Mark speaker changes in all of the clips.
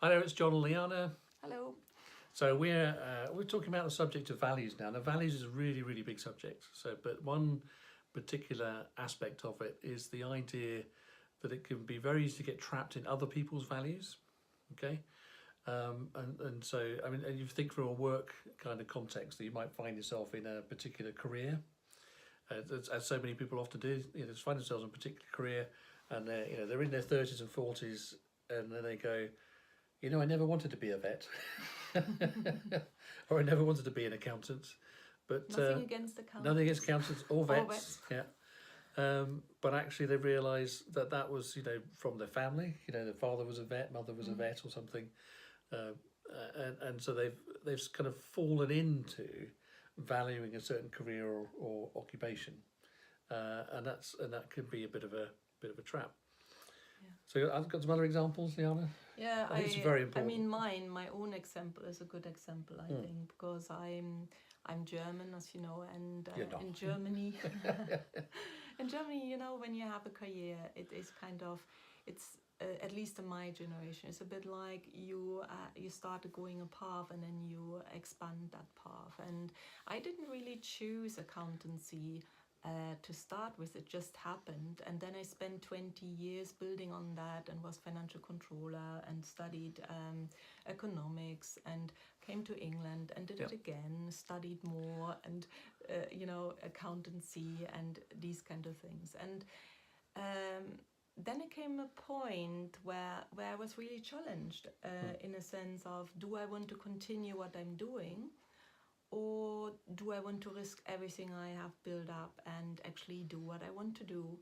Speaker 1: Hello, it's John and Liane.
Speaker 2: Hello.
Speaker 1: So we're talking about the subject of values now. Now, values is a really, really big subject. But one particular aspect of it is the idea that it can be very easy to get trapped in other people's values. Okay, and you think from a work kind of context that you might find yourself in a particular career, as so many people often do. Just find themselves in a particular career, and they're in their 30s and 40s, and then they go, I never wanted to be a vet, or I never wanted to be an accountant. But
Speaker 2: Nothing against accountants.
Speaker 1: nothing against accountants or vets.
Speaker 2: Or vets.
Speaker 1: Yeah. But actually, they realised that was from their family. Their father was a vet, mother was a vet, or something, and so they've kind of fallen into valuing a certain career or occupation, and that can be a bit of a trap. So I've got some other examples, Liane.
Speaker 2: Yeah,
Speaker 1: I think it's very important.
Speaker 2: I mean, my own example is a good example, I think, because I'm German, as you know, and in Germany, when you have a career, it is kind of, it's at least in my generation, it's a bit like you start going a path and then you expand that path. And I didn't really choose accountancy to start with. It just happened, and then I spent 20 years building on that and was financial controller and studied economics and came to England and did it again, studied more and accountancy and these kind of things. And then it came a point where I was really challenged in a sense of, do I want to continue what I'm doing, or do I want to risk everything I have built up and actually do what I want to do?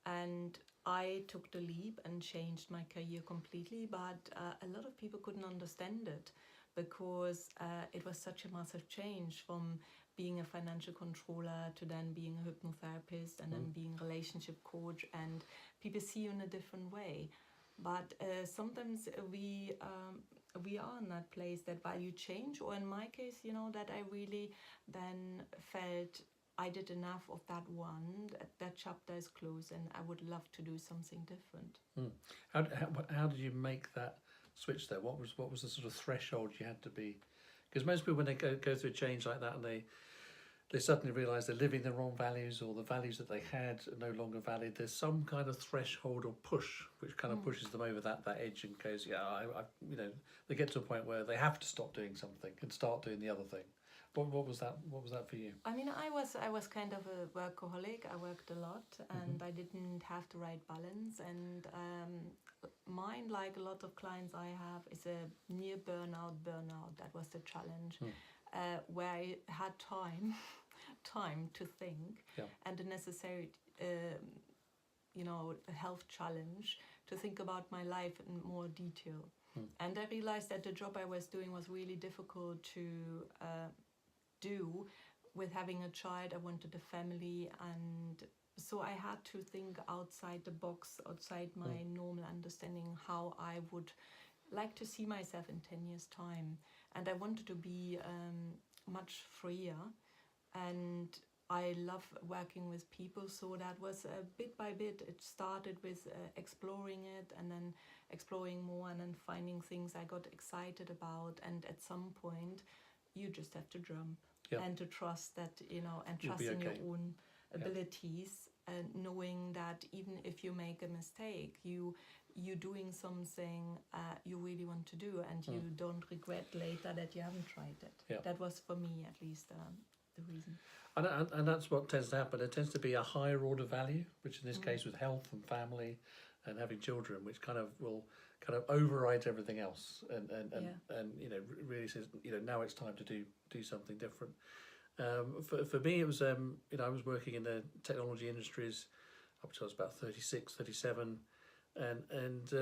Speaker 2: And I took the leap and changed my career completely, but a lot of people couldn't understand it because it was such a massive change from being a financial controller to then being a hypnotherapist and then being a relationship coach, and people see you in a different way. But sometimes we are in that place that value change, or in my case, that I really then felt I did enough of that one, that chapter is closed, and I would love to do something different.
Speaker 1: How did you make that switch there? What was the sort of threshold you had to be? Because most people, when they go through a change like that, and they suddenly realise they're living the wrong values, or the values that they had are no longer valid, there's some kind of threshold or push which kind of pushes them over that edge and goes, they get to a point where they have to stop doing something and start doing the other thing. What was that for you?
Speaker 2: I mean, I was kind of a workaholic. I worked a lot, and I didn't have the right balance. And mine, like a lot of clients I have, is a near burnout. That was the challenge, where I had time to think, and the necessary, health challenge to think about my life in more detail. And I realized that the job I was doing was really difficult to do with having a child. I wanted a family, and so I had to think outside the box, outside my normal understanding, how I would like to see myself in 10 years' time. And I wanted to be much freer, and I love working with people, so that was bit by bit. It started with exploring it, and then exploring more, and then finding things I got excited about, and at some point you just have to jump and to trust that, and trust in your own abilities, and knowing that even if you make a mistake, you're doing something you really want to do, and you don't regret later that you haven't tried it. That was, for me at least, the reason.
Speaker 1: And that's what tends to happen. There tends to be a higher order value, which in this case with health and family and having children, which kind of will kind of override everything else, and really says, now it's time to do something different. For me, it was I was working in the technology industries up till I was about 36, 37, and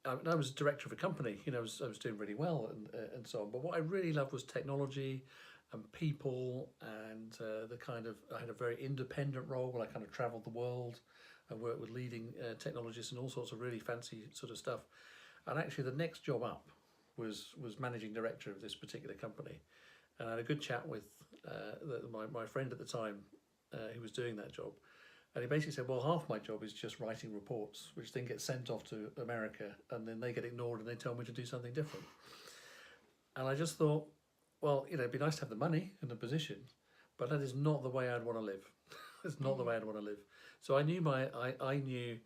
Speaker 1: I was director of a company. I was doing really well and so on. But what I really loved was technology and people, and I had a very independent role where I kind of travelled the world and worked with leading technologists and all sorts of really fancy sort of stuff. And actually the next job up was managing director of this particular company. And I had a good chat with my friend at the time who was doing that job. And he basically said, well, half my job is just writing reports, which then get sent off to America, and then they get ignored and they tell me to do something different. And I just thought, well, you know, it'd be nice to have the money and the position, but that is not the way I'd want to live. It's not the way I'd want to live. So I knew I knew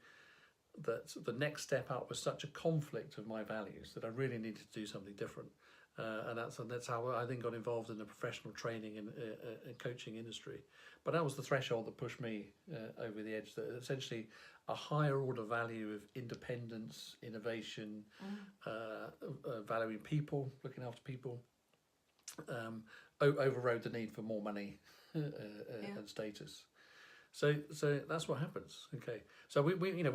Speaker 1: that the next step up was such a conflict of my values that I really needed to do something different. And that's how I then got involved in the professional training and coaching industry. But that was the threshold that pushed me over the edge. That essentially a higher order value of independence, innovation, valuing people, looking after people, overrode the need for more money and status. So that's what happens. Okay. So we're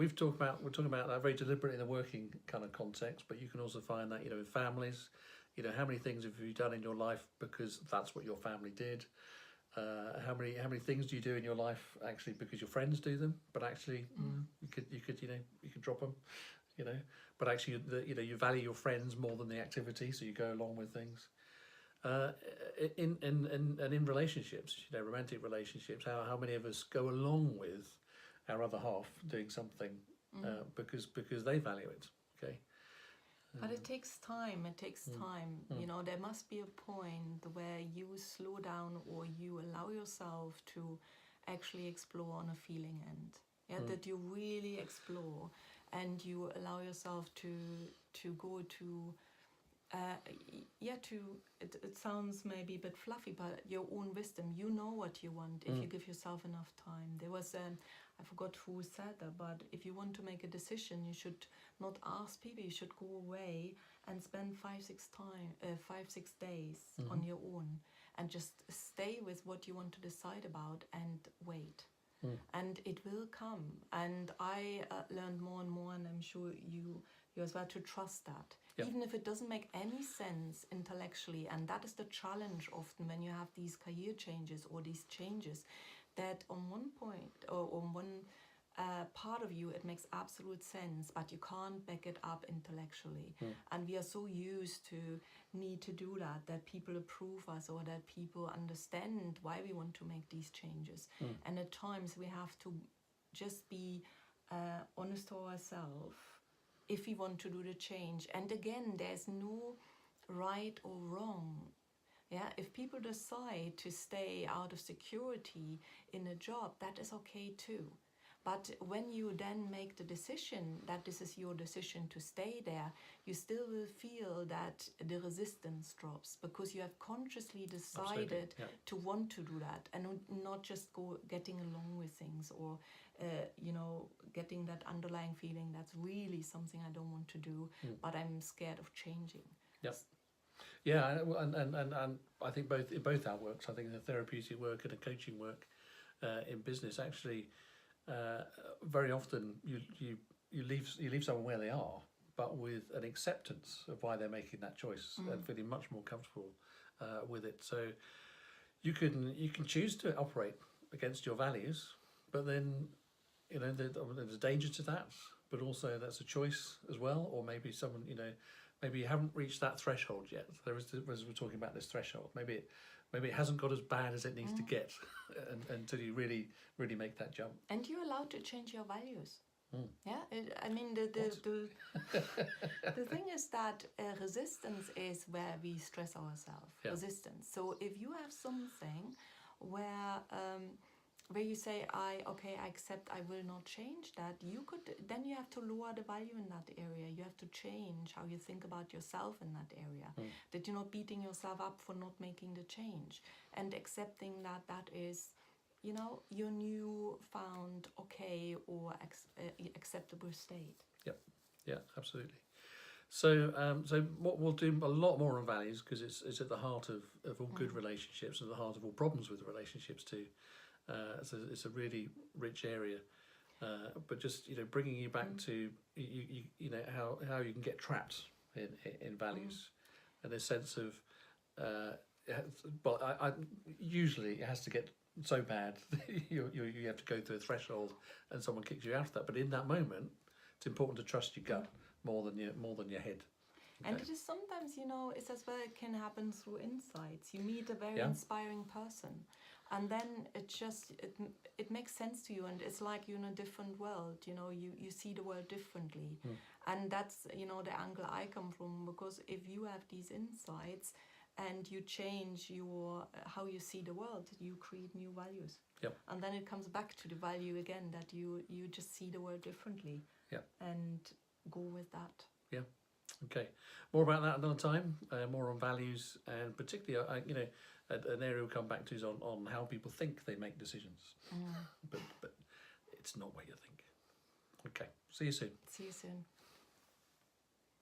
Speaker 1: talking about that very deliberately in a working kind of context, but you can also find that, you know, in families. You know, how many things have you done in your life because that's what your family did? How many things do you do in your life actually because your friends do them, but actually you could drop them, you know. But actually, you value your friends more than the activity, so you go along with things. In relationships, you know, romantic relationships, how many of us go along with our other half doing something because they value it? Okay.
Speaker 2: But it takes time. You know, there must be a point where you slow down or you allow yourself to actually explore on a feeling end. Yeah, that you really explore and you allow yourself to go to it sounds maybe a bit fluffy, but your own wisdom. You know what you want if you give yourself enough time. There was I forgot who said that, but if you want to make a decision, you should not ask people. You should go away and spend 5-6 days on your own and just stay with what you want to decide about and wait. And it will come. And I learned more and more, and I'm sure you as well, to trust that. Yep. Even if it doesn't make any sense intellectually, and that is the challenge often when you have these career changes or these changes, that on one point or on one part of you it makes absolute sense, but you can't back it up intellectually. And we are so used to need to do that people approve us or that people understand why we want to make these changes. And at times we have to just be honest to ourselves if we want to do the change. And again, there's no right or wrong. Yeah, if people decide to stay out of security in a job, that is okay too. But when you then make the decision that this is your decision to stay there, you still will feel that the resistance drops because you have consciously decided to want to do that and not just getting along with things or getting that underlying feeling that's really something I don't want to do, but I'm scared of changing.
Speaker 1: Yes. Yeah, and I think both our works, I think the therapeutic work and the coaching work in business, actually very often you leave someone where they are, but with an acceptance of why they're making that choice and feeling much more comfortable with it. So you can choose to operate against your values, but then there's a danger to that, but also that's a choice as well. Or maybe someone maybe you haven't reached that threshold yet. There is, as we're talking about this threshold, maybe it hasn't got as bad as it needs to get until you really make that jump.
Speaker 2: And you're allowed to change your values. Yeah, the thing is that resistance is where we stress ourselves. Yeah. Resistance. So if you have something where you say, I accept, I will not change that, then you have to lower the value in that area. You have to change how you think about yourself in that area. That you're not beating yourself up for not making the change and accepting that is, your new found okay or acceptable state.
Speaker 1: Yep. Yeah, absolutely. So what we'll do a lot more on values, because it's at the heart of all good relationships and at the heart of all problems with relationships too. So it's a really rich area, but just bringing you back to how you can get trapped in values, and this sense of usually it has to get so bad you have to go through a threshold and someone kicks you out of that. But in that moment, it's important to trust your gut more than your head. Okay.
Speaker 2: And it is sometimes, it's as well, it can happen through insights. You meet a very inspiring person and then it makes sense to you, and it's like you're in a different world. You see the world differently, and that's the angle I come from, because if you have these insights and you change your how you see the world, you create new values.
Speaker 1: Yep.
Speaker 2: And then it comes back to the value again, that you just see the world differently.
Speaker 1: Yep.
Speaker 2: And go with that.
Speaker 1: Yeah. Okay. More about that another time. More on values, and particularly, an area we'll come back to is on how people think they make decisions. But it's not what you think. Okay. See you soon.
Speaker 2: See you soon.